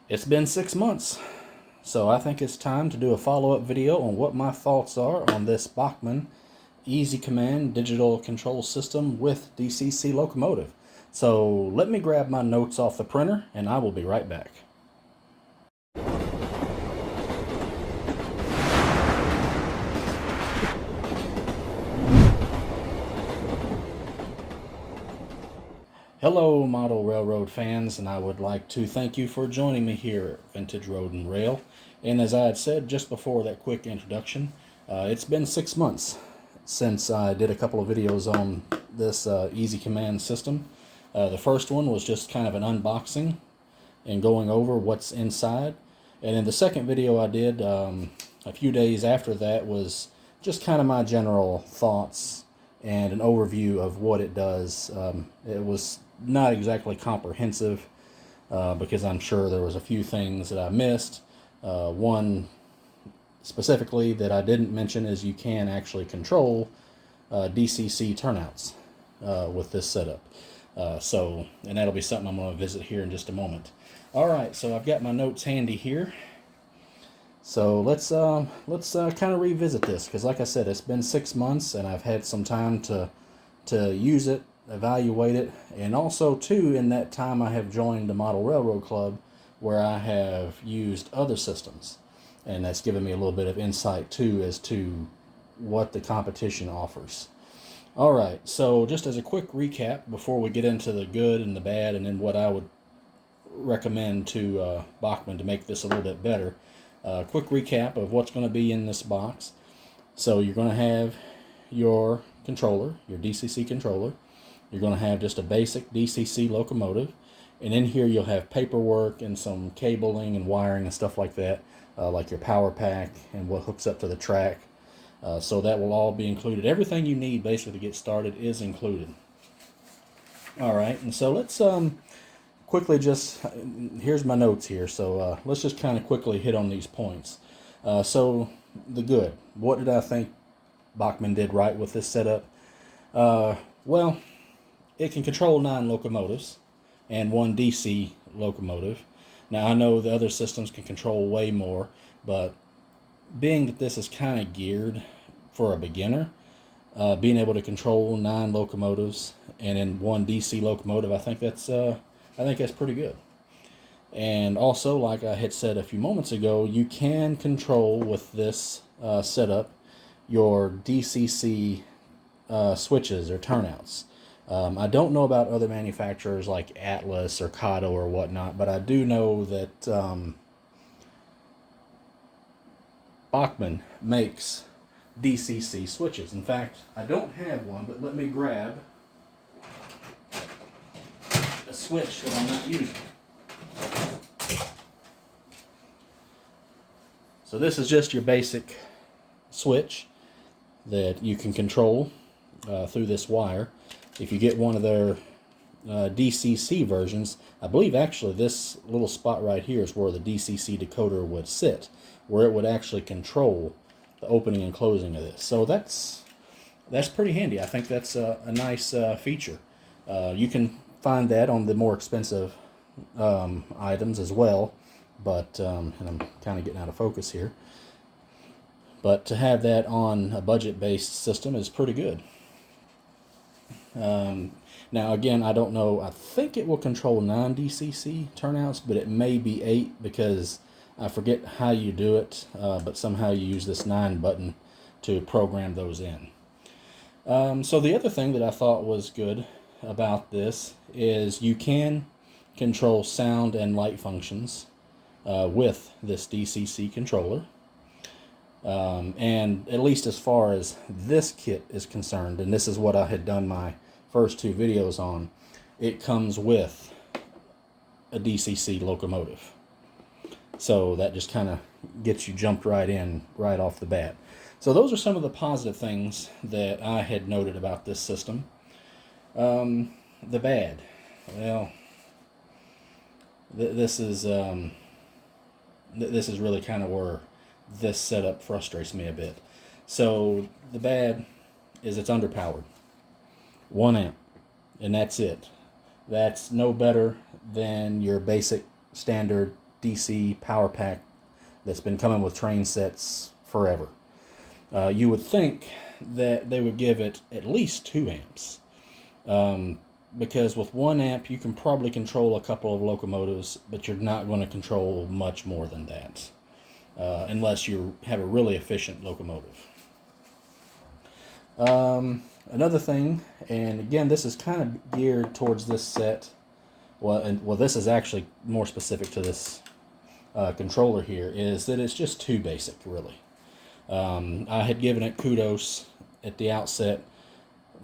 It's been 6 months, so I think it's time to do a follow-up video on what my thoughts are on this Bachmann Easy Command digital control system with DCC Locomotive. So let me grab my notes off the printer and I will be right back. Hello model railroad fans, and I would like to thank you for joining me here at Vintage Road and Rail. And as I had said just before that quick introduction, it's been 6 months since I did a couple of videos on this Easy Command system. The first one was just kind of an unboxing and going over what's inside. And then the second video I did a few days after that was just kind of my general thoughts and an overview of what it does. It was not exactly comprehensive because I'm sure there was a few things that I missed. One specifically that I didn't mention is you can actually control DCC turnouts with this setup. And that'll be something I'm going to visit here in just a moment. All right, so I've got my notes handy here. So let's kind of revisit this, because like I said, it's been 6 months and I've had some time to use it, evaluate it, and also too in that time I have joined the Model Railroad Club, where I have used other systems, and that's given me a little bit of insight too as to what the competition offers. All right, so just as a quick recap before we get into the good and the bad and then what I would recommend to Bachmann to make this a little bit better. Quick recap of what's going to be in this box. So you're going to have your controller, your DCC controller. You're going to have just a basic DCC locomotive. And in here you'll have paperwork and some cabling and wiring and stuff like that, like your power pack and what hooks up to the track. So that will all be included. Everything you need basically to get started is included. All right, and so let's quickly here's my notes here, so let's just kind of quickly hit on these points. So the good, what did I think Bachmann did right with this setup? Well, it can control 9 locomotives and 1 DC locomotive. Now I know the other systems can control way more, but being that this is kind of geared for a beginner, being able to control 9 locomotives and in 1 DC locomotive, I think that's pretty good. And also, like I had said a few moments ago, you can control with this setup your DCC switches or turnouts. I don't know about other manufacturers like Atlas or Kato or whatnot, but I do know that Bachmann makes DCC switches. In fact, I don't have one, but let me grab a switch that I'm not using. So this is just your basic switch that you can control through this wire. If you get one of their DCC versions, I believe actually this little spot right here is where the DCC decoder would sit, where it would actually control the opening and closing of this. So that's pretty handy. I think that's a nice feature. You can find that on the more expensive items as well, but and I'm kind of getting out of focus here, but to have that on a budget-based system is pretty good. Now again, I don't know, I think it will control 9 DCC turnouts, but it may be 8 because I forget how you do it, but somehow you use this 9 button to program those in. So the other thing that I thought was good about this is you can control sound and light functions with this DCC controller. And at least as far as this kit is concerned, and this is what I had done my first 2 videos on, it comes with a DCC locomotive. So that just kind of gets you jumped right in right off the bat. So those are some of the positive things that I had noted about this system. The bad, well, this is really kind of where this setup frustrates me a bit. So the bad is it's underpowered. 1 amp, and that's it. That's no better than your basic standard DC power pack that's been coming with train sets forever. You would think that they would give it at least 2 amps. Because with 1 amp you can probably control a couple of locomotives, but you're not going to control much more than that, unless you have a really efficient locomotive. Another thing, and again this is kind of geared towards this set, well this is actually more specific to this controller here, is that it's just too basic, really. I had given it kudos at the outset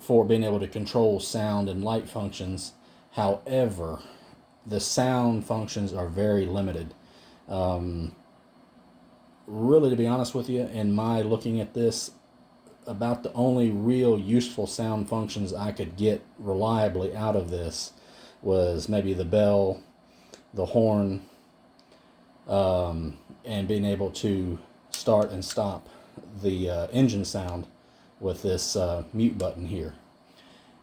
for being able to control sound and light functions. However, the sound functions are very limited. Really, to be honest with you, in my looking at this, about the only real useful sound functions I could get reliably out of this was maybe the bell, the horn, and being able to start and stop the engine sound with this mute button here.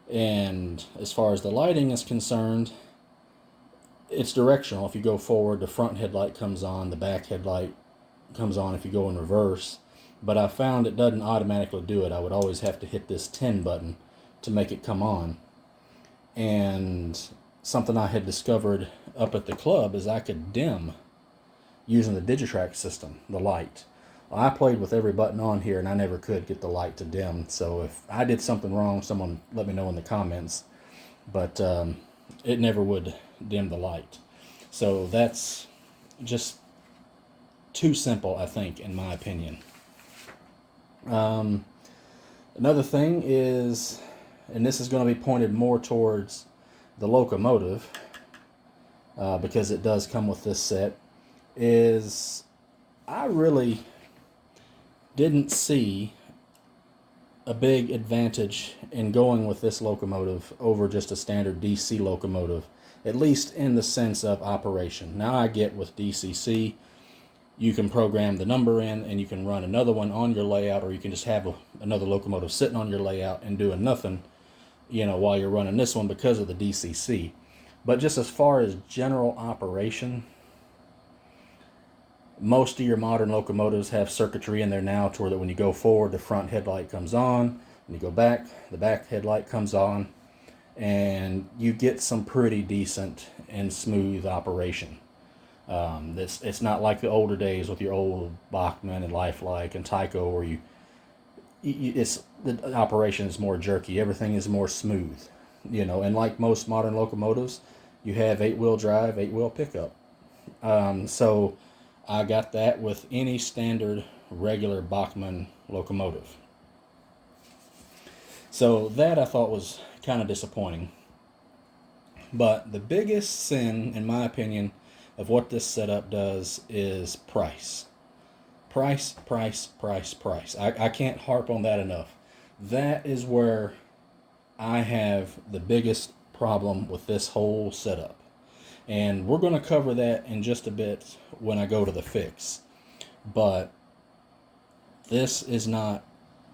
And as far as the lighting is concerned, it's directional. If you go forward, the front headlight comes on, the back headlight comes on if you go in reverse. But I found it doesn't automatically do it. I would always have to hit this 10 button to make it come on. And something I had discovered up at the club is I could dim, using the Digitrack system, the light. I played with every button on here and I never could get the light to dim. So if I did something wrong, someone let me know in the comments. But it never would dim the light. So that's just too simple, I think, in my opinion. Another thing is, and this is going to be pointed more towards the Locomotive, because it does come with this set, is I really didn't see a big advantage in going with this locomotive over just a standard DC locomotive, at least in the sense of operation. Now I get with DCC, you can program the number in and you can run another one on your layout, or you can just have another locomotive sitting on your layout and doing nothing, while you're running this one because of the DCC. But just as far as general operation, most of your modern locomotives have circuitry in there now to where that when you go forward, the front headlight comes on. When you go back, the back headlight comes on. And you get some pretty decent and smooth operation. It's not like the older days with your old Bachmann and Lifelike and Tyco, where the operation is more jerky. Everything is more smooth. And like most modern locomotives, you have 8-wheel drive, 8-wheel pickup. So I got that with any standard regular Bachmann locomotive. So that I thought was kind of disappointing. But the biggest sin, in my opinion, of what this setup does is price. Price. I can't harp on that enough. That is where I have the biggest problem with this whole setup. And we're going to cover that in just a bit when I go to the fix. But this is not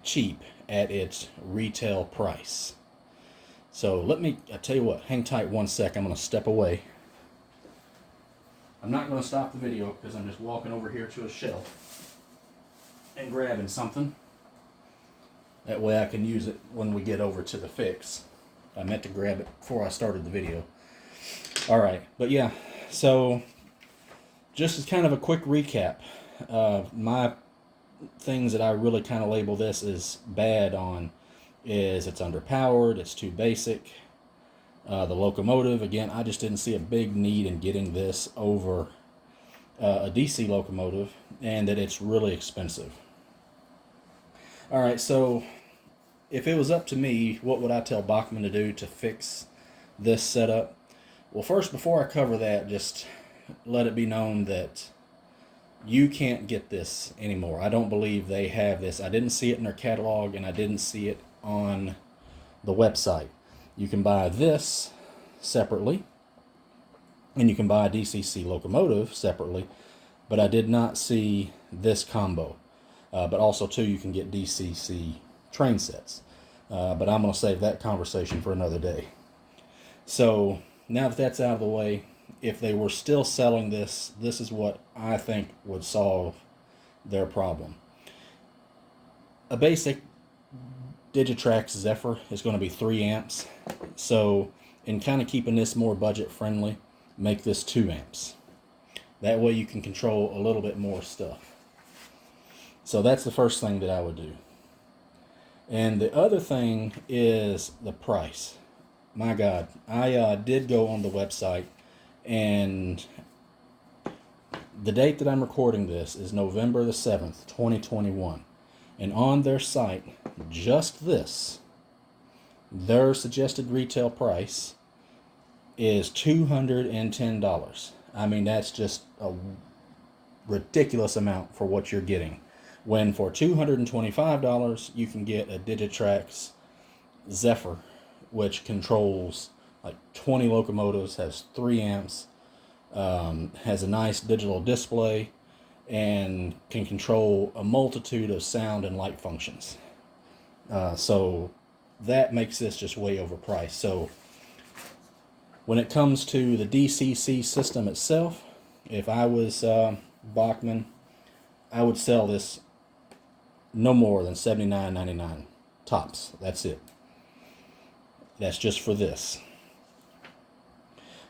cheap at its retail price. So I tell you what, hang tight one sec. I'm going to step away. I'm not going to stop the video because I'm just walking over here to a shelf and grabbing something. That way I can use it when we get over to the fix. I meant to grab it before I started the video. Alright, but yeah, so just as kind of a quick recap, my things that I really kind of label this as bad on is it's underpowered, it's too basic. The locomotive, again, I just didn't see a big need in getting this over a DC locomotive, and that it's really expensive. Alright, so if it was up to me, what would I tell Bachmann to do to fix this setup? Well, first, before I cover that, just let it be known that you can't get this anymore. I don't believe they have this. I didn't see it in their catalog, and I didn't see it on the website. You can buy this separately, and you can buy a DCC locomotive separately, but I did not see this combo. But also, too, you can get DCC train sets. But I'm going to save that conversation for another day. So now that that's out of the way, if they were still selling this, this is what I think would solve their problem. A basic Digitrax Zephyr is going to be 3 amps. So in kind of keeping this more budget friendly, make this 2 amps. That way you can control a little bit more stuff. So that's the first thing that I would do. And the other thing is the price. My God, I did go on the website, and the date that I'm recording this is November the 7th, 2021. And on their site, just this, their suggested retail price is $210. I mean, that's just a ridiculous amount for what you're getting. When for $225, you can get a Digitrax Zephyr, which controls like 20 locomotives, has 3 amps, has a nice digital display, and can control a multitude of sound and light functions. So that makes this just way overpriced. So when it comes to the DCC system itself, if I was Bachmann, I would sell this no more than $79.99 tops. That's it. That's just for this.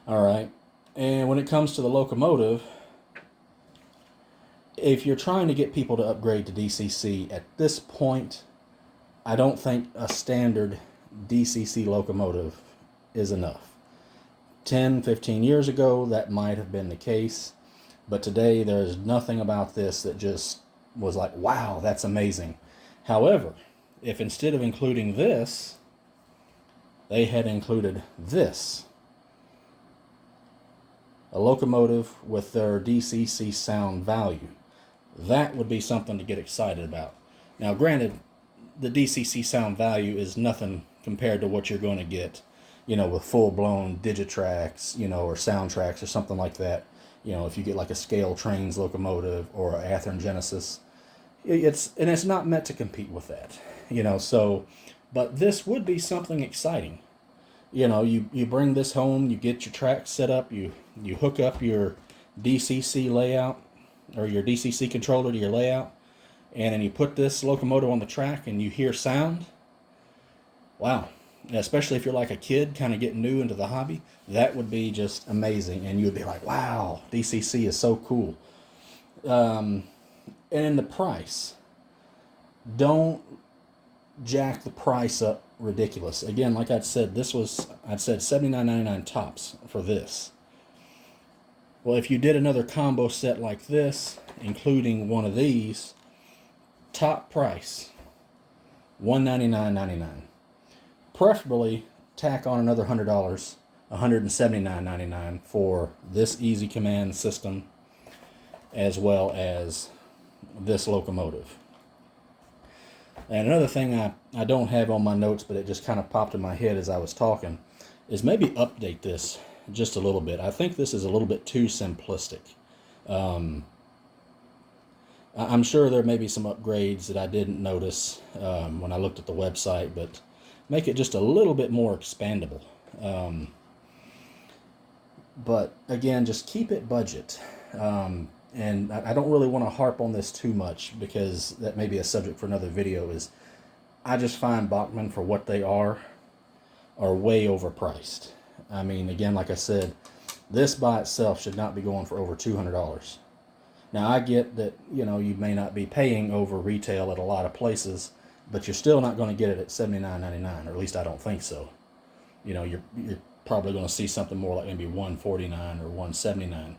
All right. And when it comes to the Locomotive, if you're trying to get people to upgrade to DCC at this point, I don't think a standard DCC Locomotive is enough. 10, 15 years ago, that might have been the case. But today, there's nothing about this that just was like, wow, that's amazing. However, if instead of including this, they had included this, a Locomotive with their DCC sound value, that would be something to get excited about. Now, granted, the DCC sound value is nothing compared to what you're going to get, with full-blown Digitrax, or Soundtrax or something like that. If you get like a Scale Trains Locomotive or an Athearn Genesis, it's not meant to compete with that, So, but this would be something exciting. You bring this home, you get your tracks set up, you hook up your DCC layout or your DCC controller to your layout, and then you put this locomotive on the track and you hear sound. Wow. Especially if you're like a kid kind of getting new into the hobby, that would be just amazing. And you would be like, wow, DCC is so cool. And in the price, don't jack the price up ridiculous. Again, like I'd said, I'd said $79.99 tops for this. Well, if you did another combo set like this, including one of these, top price, $199.99. Preferably tack on another $100, $179.99 for this Easy Command system, as well as this locomotive. And another thing I don't have on my notes, but it just kind of popped in my head as I was talking, is maybe update this just a little bit. I think this is a little bit too simplistic. I'm sure there may be some upgrades that I didn't notice when I looked at the website, but make it just a little bit more expandable. But again, just keep it budget. And I don't really want to harp on this too much because that may be a subject for another video. I just find Bachmann, for what they are way overpriced. I mean, again, like I said, this by itself should not be going for over $200. Now, I get that, you may not be paying over retail at a lot of places, but you're still not going to get it at $79.99, or at least I don't think so. You're probably going to see something more like maybe $149 or $179.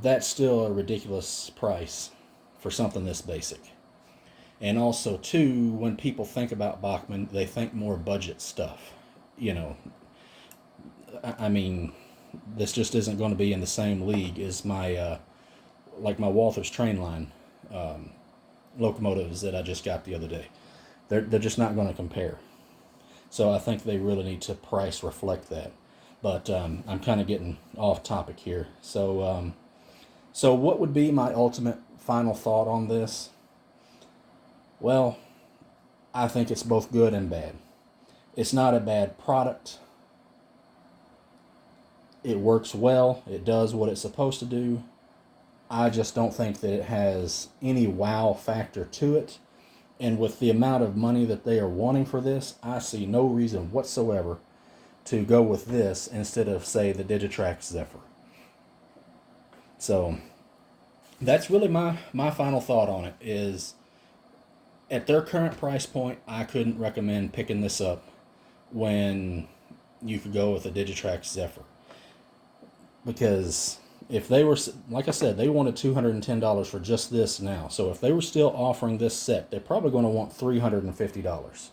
That's still a ridiculous price for something this basic. And also, too, when people think about Bachmann, they think more budget stuff. I mean, this just isn't going to be in the same league as my Walther's Trainline locomotives that I just got the other day. They're just not going to compare. So I think they really need to price reflect that. But I'm kind of getting off topic here. So what would be my ultimate final thought on this? Well, I think it's both good and bad. It's not a bad product. It works well. It does what it's supposed to do. I just don't think that it has any wow factor to it. And with the amount of money that they are wanting for this, I see no reason whatsoever to go with this instead of, say, the Digitrax Zephyr. So that's really my final thought on it is, at their current price point, I couldn't recommend picking this up when you could go with a Digitrax Zephyr. Because if they were, like I said, they wanted $210 for just this now. So if they were still offering this set, they're probably going to want $350.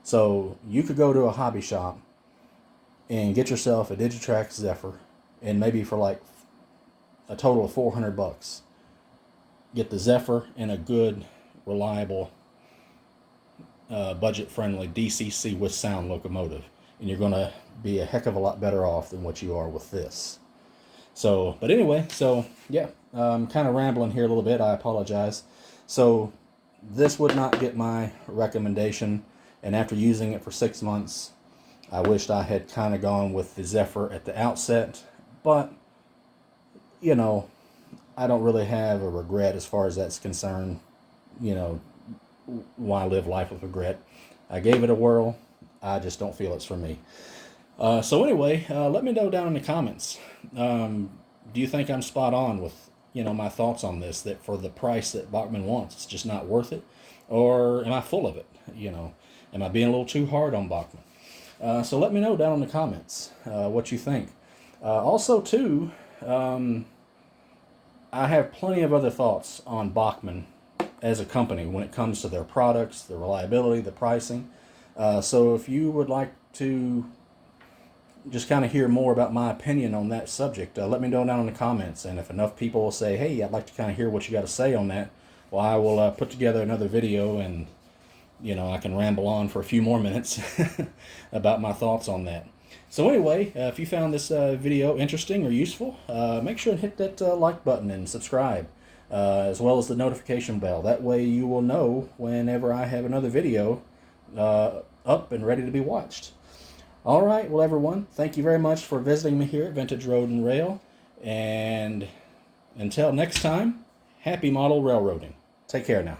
So you could go to a hobby shop and get yourself a Digitrax Zephyr, and maybe for like a total of $400, get the Zephyr and a good, reliable, budget-friendly DCC with sound locomotive, and you're going to be a heck of a lot better off than what you are with this. So, but anyway, so yeah, I'm kind of rambling here a little bit. I apologize. So this would not get my recommendation, and after using it for 6 months, I wished I had kind of gone with the Zephyr at the outset, but you know, I don't really have a regret as far as that's concerned. You know, why live life with regret? I gave it a whirl. I just don't feel it's for me. So anyway, let me know down in the comments. Do you think I'm spot on with, you know, my thoughts on this, that for the price that Bachmann wants, it's just not worth it? Or am I full of it? You know, am I being a little too hard on Bachmann? So let me know down in the comments what you think. Also, too, I have plenty of other thoughts on Bachmann as a company when it comes to their products, the reliability, the pricing. So if you would like to just kind of hear more about my opinion on that subject, let me know down in the comments. And if enough people will say, hey, I'd like to kind of hear what you got to say on that, well, I will put together another video, and you know, I can ramble on for a few more minutes about my thoughts on that. So anyway, if you found this video interesting or useful, make sure and hit that like button and subscribe, as well as the notification bell. That way you will know whenever I have another video up and ready to be watched. All right, well, everyone, thank you very much for visiting me here at Vintage Road and Rail. And until next time, happy model railroading. Take care now.